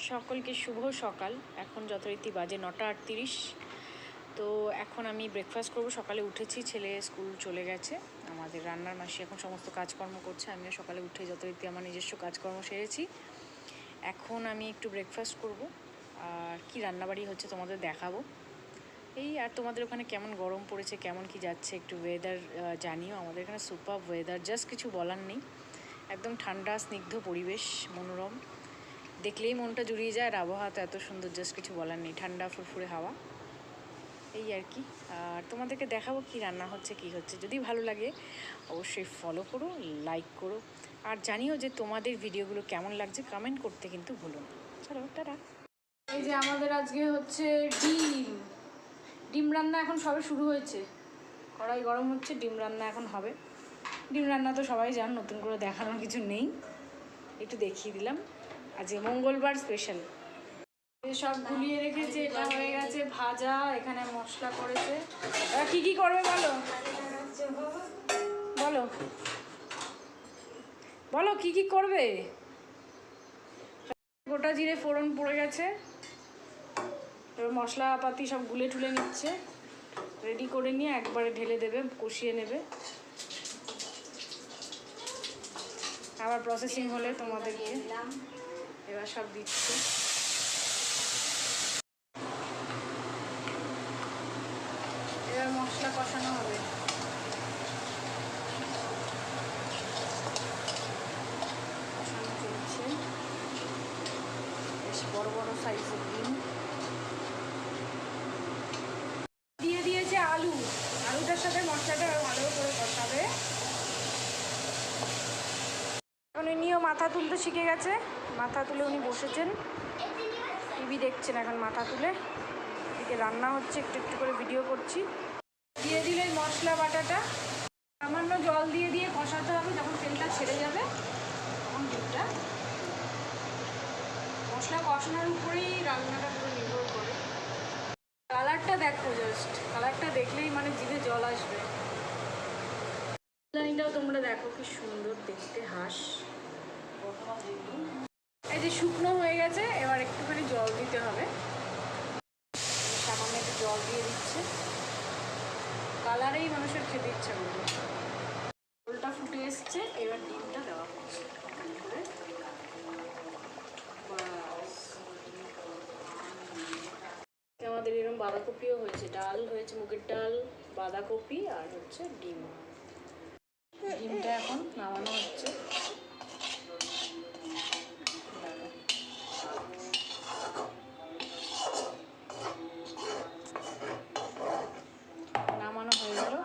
সকলকে শুভ সকাল। এখন যথারীতি বাজে 9:38। তো এখন আমি ব্রেকফাস্ট করব। সকালে উঠেছি, ছেলে স্কুল চলে গেছে, আমাদের রান্নার মাসি এখন সমস্ত কাজকর্ম করছে। আমিও সকালে উঠে যথারীতি আমার নিজস্ব কাজকর্ম সেরেছি। এখন আমি একটু ব্রেকফাস্ট করব, আর কি রান্নাবাড়ি হচ্ছে তোমাদের দেখাবো। এই আর তোমাদের ওখানে কেমন গরম পড়েছে, কেমন কি যাচ্ছে একটু ওয়েদার জানিও। আমাদের এখানে সুপার ওয়েদার, জাস্ট কিছু বলার নেই। একদম ঠান্ডা স্নিগ্ধ পরিবেশ, মনোরম, দেখলেই মনটা জুড়িয়ে যায়। আর আবহাওয়া তো এত সুন্দর, জাস্ট কিছু বলার নেই। ঠান্ডা ফুরফুরে হাওয়া, এই আর কি। আর তোমাদেরকে দেখাবো কি রান্না হচ্ছে, কি হচ্ছে। যদি ভালো লাগে অবশ্যই ফলো করো, লাইক করো, আর জানিও যে তোমাদের ভিডিওগুলো কেমন লাগছে। কমেন্ট করতে কিন্তু ভুলো না। চলো টাটা। এই যে আমাদের আজকে হচ্ছে ডিম রান্না। এখন সবে শুরু হয়েছে, কড়াই গরম হচ্ছে, ডিম রান্না এখন হবে। ডিম রান্না তো সবাই জান, নতুন করে দেখানোর কিছু নেই, একটু দেখিয়ে দিলাম। আজকে মঙ্গলবার স্পেশাল। সব গুলিয়ে রেখেছে, এটা হয়ে গেছে ভাজা, এখানে মশলা করেছে। এবার কি কি করবে বলো বলো বলো কি কি করবে। গোটা জিরে ফোড়ন পড়ে গেছে, এবার মশলাপাতি সব গুলে টুলে নিচ্ছে, রেডি করে নিয়ে একবারে ঢেলে দেবে, কষিয়ে নেবে। আবার প্রসেসিং হলে তোমাদেরকে এবার সব দিচ্ছে। এবার মশলা কষানো হবে। কষানো চলছে। বেশ বড় বড় সাইজের ডিম দিয়ে দিয়েছে। আলুটার সাথে মশলাটা ভালো করে কষাবে। এখন উনিও মাথা তুলতে শিখে গেছে, মাথা তুলে উনি বসেছেন, টিভি দেখছেন এখন মাথা তুলে। এদিকে রান্না হচ্ছে, একটু একটু করে ভিডিও করছি। দিয়ে দিলে মশলা বাটাটা, সামান্য জল দিয়ে দিয়ে কষাতে হবে। যখন তেলটা ছেড়ে যাবে তখন দুধটা, মশলা কষানোর উপরেই রান্নাটা পুরো নির্ভর করে। কালারটা দেখো, জাস্ট কালারটা দেখলেই মানে জিভে জল আসবে। ডিজাইনটাও তোমরা দেখো কি সুন্দর দেখতে, হাঁস। এই যে শুকনো হয়ে গেছে, এবার একটুখানি জল দিতে হবে। সামান্য একটু জল দিয়ে দিচ্ছে, কালারেই মানুষের খেতে ইচ্ছা করবে। জলটা ফুটে এসছে, এবার ডিমটা দেওয়া হচ্ছে। আমাদের এরকম বাঁধাকপিও হয়েছে, ডাল হয়েছে, মুগের ডাল, বাঁধাকপি আর হচ্ছে ডিম। ডিমটা এখন নামানো হচ্ছে। নামানো হয়ে গেল।